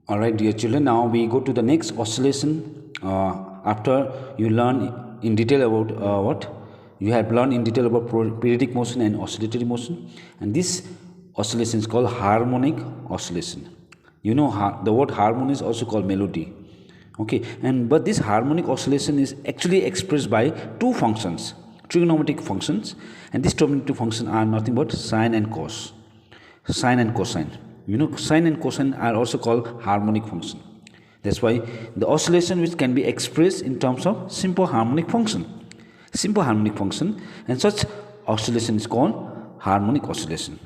Alright, dear children, now we go to the next oscillation. After you learn in detail about what? You have learned in detail about periodic motion and oscillatory motion. And this oscillation is called harmonic oscillation. You know, the word harmony is also called melody. Okay, but this harmonic oscillation is actually expressed by two functions, trigonometric functions. And these trigonometric functions are nothing but sine and cos, sine and cosine. You know, sine and cosine are also called harmonic function. That's why the oscillation which can be expressed in terms of simple harmonic function. Simple harmonic function, and such oscillation is called harmonic oscillation.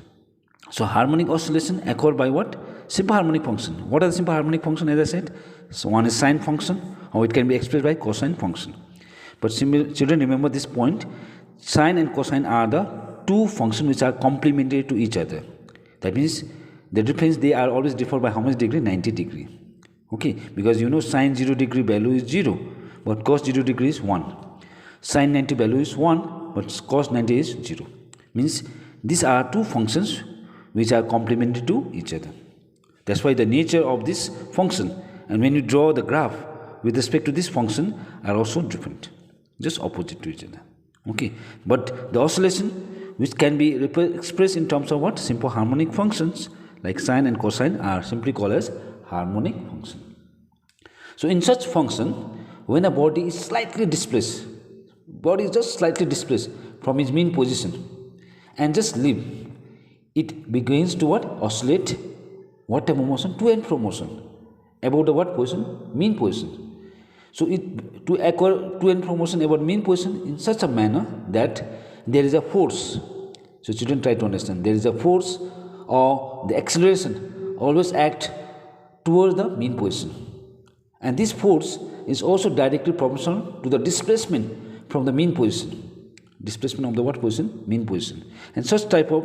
So harmonic oscillation occur by what? Simple harmonic function. What are the simple harmonic function? As I said, so one is sine function, or it can be expressed by cosine function. But children, remember this point: sine and cosine are the two functions which are complementary to each other. That means the difference, they are always differ by how much degree? 90 degree. Okay, because you know sine 0 degree value is 0, but cos 0 degree is 1. Sine 90 value is 1, but cos 90 is 0. Means these are two functions which are complementary to each other. That's why the nature of this function, and when you draw the graph with respect to this function, are also different, just opposite to each other. Okay, but the oscillation which can be expressed in terms of what? Simple harmonic functions like sine and cosine are simply called as harmonic function. So in such function, when a body is slightly displaced, body is just slightly displaced from its mean position and just leave, it begins to what? Oscillate. What type of motion? To and fro motion about the what position? Mean position. So it to occur to and fro motion about mean position in such a manner that there is a force. So children, try to understand, there is a force, or the acceleration always act towards the mean position, and this force is also directly proportional to the displacement from the mean position, displacement of the what position? Mean position. And such type of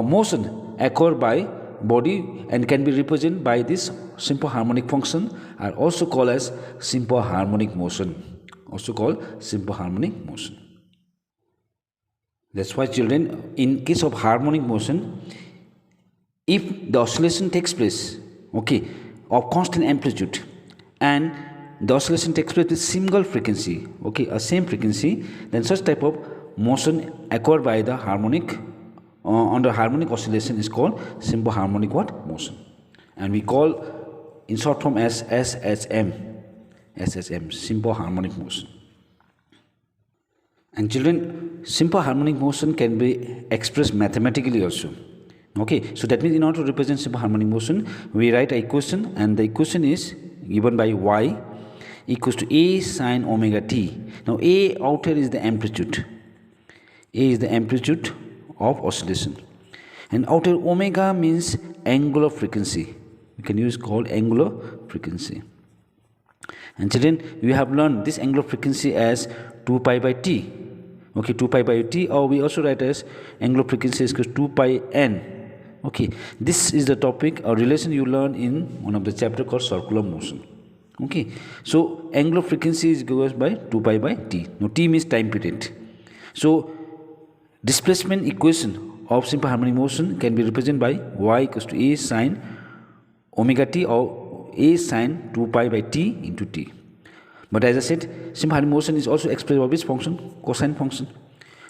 motion occur by body and can be represented by this simple harmonic function, are also called as simple harmonic motion, also called simple harmonic motion. That's why children, in case of harmonic motion, if the oscillation takes place, okay, of constant amplitude, and the oscillation takes place with single frequency, okay, a same frequency, then such type of motion occurred by the harmonic under harmonic oscillation is called simple harmonic what? Motion, and we call in short form as SHM, simple harmonic motion. And children, simple harmonic motion can be expressed mathematically also. Okay, so that means in order to represent simple harmonic motion, we write an equation, and the equation is given by y equals to a sine omega t. Now a out here is the amplitude. A is the amplitude of oscillation, and out here omega means angular frequency. We can use called angular frequency. And children, we have learned this angular frequency as 2 pi by t. Okay, 2 pi by t, or we also write as angular frequency is equal to 2 pi n. Okay, this is the topic or relation you learn in one of the chapter called circular motion. Okay, so angular frequency is goes by 2 pi by t. Now t means time period. So displacement equation of simple harmonic motion can be represented by y equals to a sine omega t, or a sine 2 pi by t into t. But as I said, simple harmonic motion is also expressed by which function? Cosine function.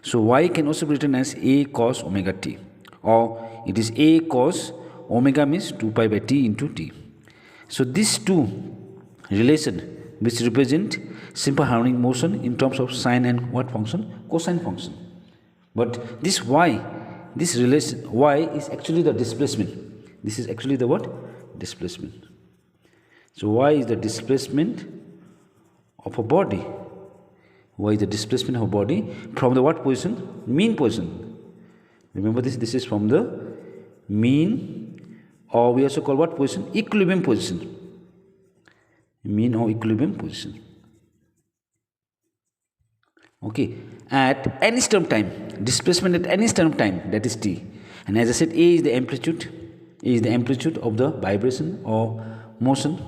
So y can also be written as a cos omega t, or it is a cos omega means 2 pi by t into t. So these two relation which represent simple harmonic motion in terms of sine and what function? Cosine function. But this y, this relation y is actually the displacement. This is actually the what? Displacement. So y is the displacement of a body. Y is the displacement of a body from the what position? Mean position. Remember this is from the mean, or we also call what position? Equilibrium position. Mean or equilibrium position. Okay, at any stem time, displacement at any stem time, that is t. And as I said, a is the amplitude. A is the amplitude of the vibration or motion.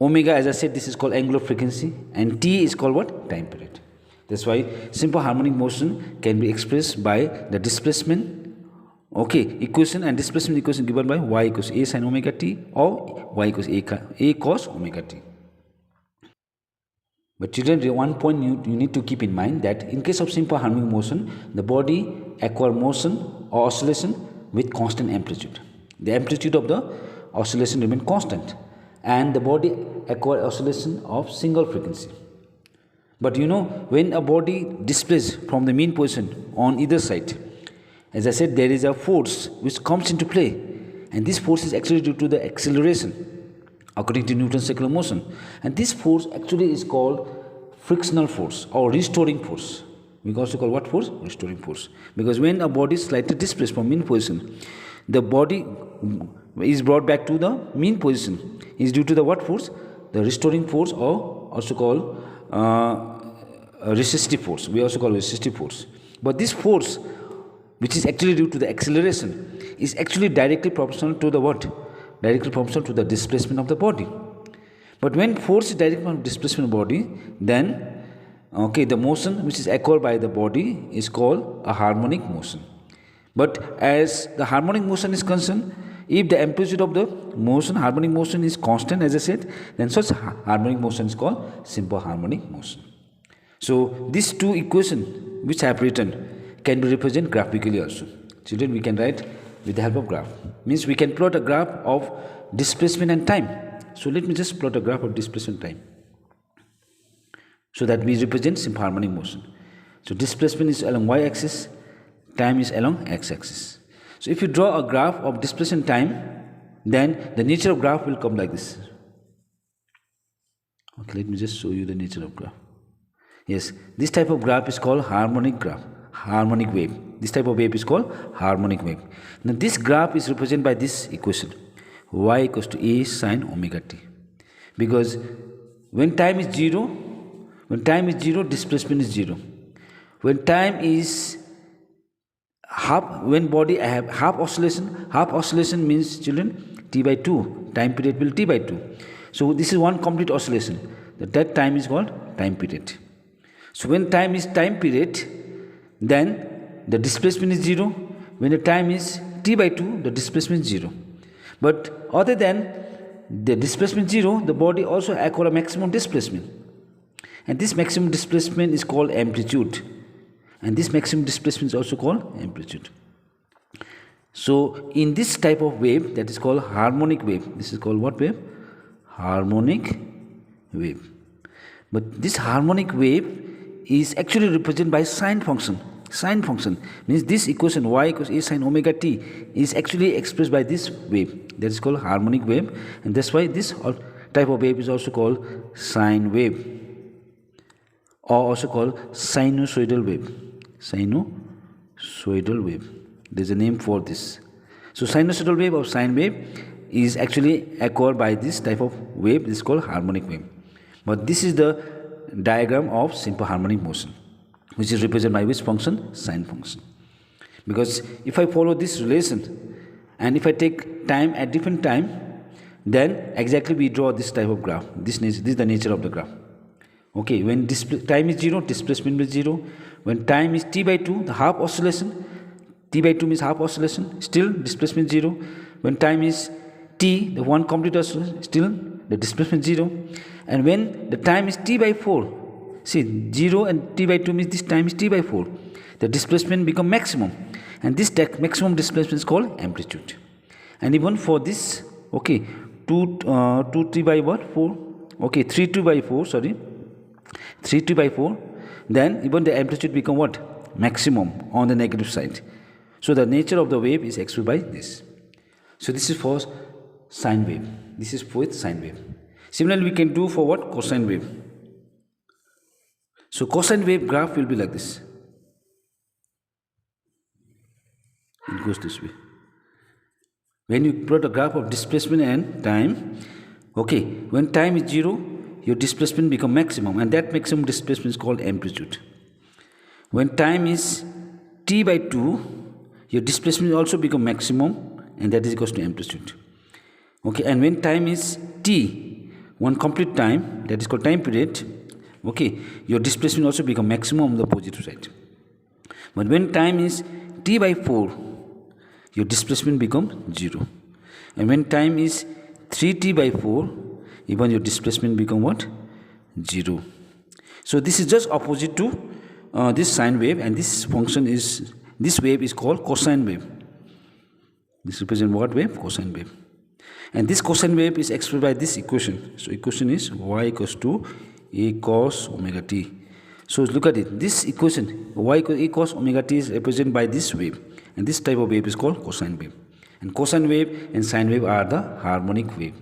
Omega, as I said, this is called angular frequency, and t is called what? Time period. That's why simple harmonic motion can be expressed by the displacement Okay, equation and displacement equation given by y equals a sin omega t or y equals a cos omega t. But children, one point you need to keep in mind that in case of simple harmonic motion, the body acquire motion or oscillation with constant amplitude. The amplitude of the oscillation remain constant and the body acquire oscillation of single frequency. But when a body displaces from the mean position on either side, as I said, there is a force which comes into play, and this force is actually due to the acceleration according to Newton's circular motion, and this force actually is called frictional force or restoring force. We also call what force? Restoring force. Because when a body is slightly displaced from mean position, the body is brought back to the mean position is due to the what force? The restoring force, or also called resistive force. We also call resistive force. But this force, which is actually due to the acceleration, is actually directly proportional to the what? Directly proportional to the displacement of the body. But when force is directly proportional to displacement of the body, then the motion which is acquired by the body is called a harmonic motion. But as the harmonic motion is concerned, if the amplitude of the motion, harmonic motion, is constant, as I said, then such harmonic motion is called simple harmonic motion. So these two equations which I have written can be represented graphically also. Children, we can write with the help of graph. Means we can plot a graph of displacement and time. So let me just plot a graph of displacement time, so that we represent simple harmonic motion. So displacement is along y-axis, time is along x-axis. So if you draw a graph of displacement time, then the nature of graph will come like this. Okay, let me just show you the nature of graph. Yes, this type of graph is called harmonic graph, harmonic wave. This type of wave is called harmonic wave. Now this graph is represented by this equation, y equals to a sin omega t. Because when time is 0, displacement is 0. When time is half, when body have half oscillation means, children, t by 2, time period will t by 2. So this is one complete oscillation. That time is called time period. So when time is time period, then the displacement is 0. When the time is t by 2, the displacement is 0. But other than the displacement 0, the body also acquire a maximum displacement. And this maximum displacement is called amplitude. And this maximum displacement is also called amplitude. So in this type of wave, that is called harmonic wave. This is called what wave? Harmonic wave. But this harmonic wave is actually represented by sine function. Sine function means this equation y equals a sin omega t is actually expressed by this wave. That is called harmonic wave, and that's why this type of wave is also called sine wave, or also called sinusoidal wave. Sinusoidal wave. There's a name for this. So sinusoidal wave or sine wave is actually acquired by this type of wave. This is called harmonic wave. But this is the diagram of simple harmonic motion, which is represented by which function? Sine function. Because if I follow this relation and if I take time at different time, then exactly we draw this type of graph. This is the nature of the graph. Okay, when time is 0, displacement is 0. When time is t by 2, the half oscillation, t by 2 means half oscillation, still displacement 0. When time is t, the one complete oscillation, still the displacement 0. And when the time is t by 4, see 0 and t by 2 means this time is t by 4, the displacement become maximum, and this maximum displacement is called amplitude. And even for this, okay, 2t by what? 4, okay, 3t by 4, sorry, 3t by 4, then even the amplitude become what? Maximum on the negative side. So the nature of the wave is expressed by this. So this is for sine wave. This is for sine wave. Similarly, we can do for what? Cosine wave. So cosine wave graph will be like this. It goes this way. When you plot a graph of displacement and time, okay, when time is 0, your displacement become maximum, and that maximum displacement is called amplitude. When time is t by 2, your displacement also become maximum, and that is equals to amplitude. Okay, and when time is t, one complete time, that is called time period, okay, your displacement also become maximum on the positive side. But when time is t by 4, your displacement becomes 0. And when time is 3t by 4, even your displacement become what? 0. So this is just opposite to this sine wave, and this wave is called cosine wave. This represents what wave? Cosine wave. And this cosine wave is expressed by this equation. So equation is y equals to a cos omega t. So look at it. This equation y equals a cos omega t is represented by this wave, and this type of wave is called cosine wave. And cosine wave and sine wave are the harmonic wave.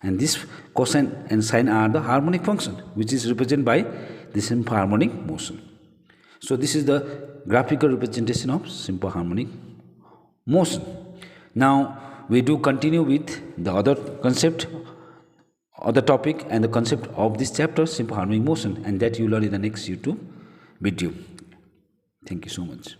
And this cosine and sine are the harmonic function, which is represented by the simple harmonic motion. So this is the graphical representation of simple harmonic motion. Now we do continue with the other concept, other topic, and the concept of this chapter, simple harmonic motion, and that you learn in the next YouTube video. Thank you so much.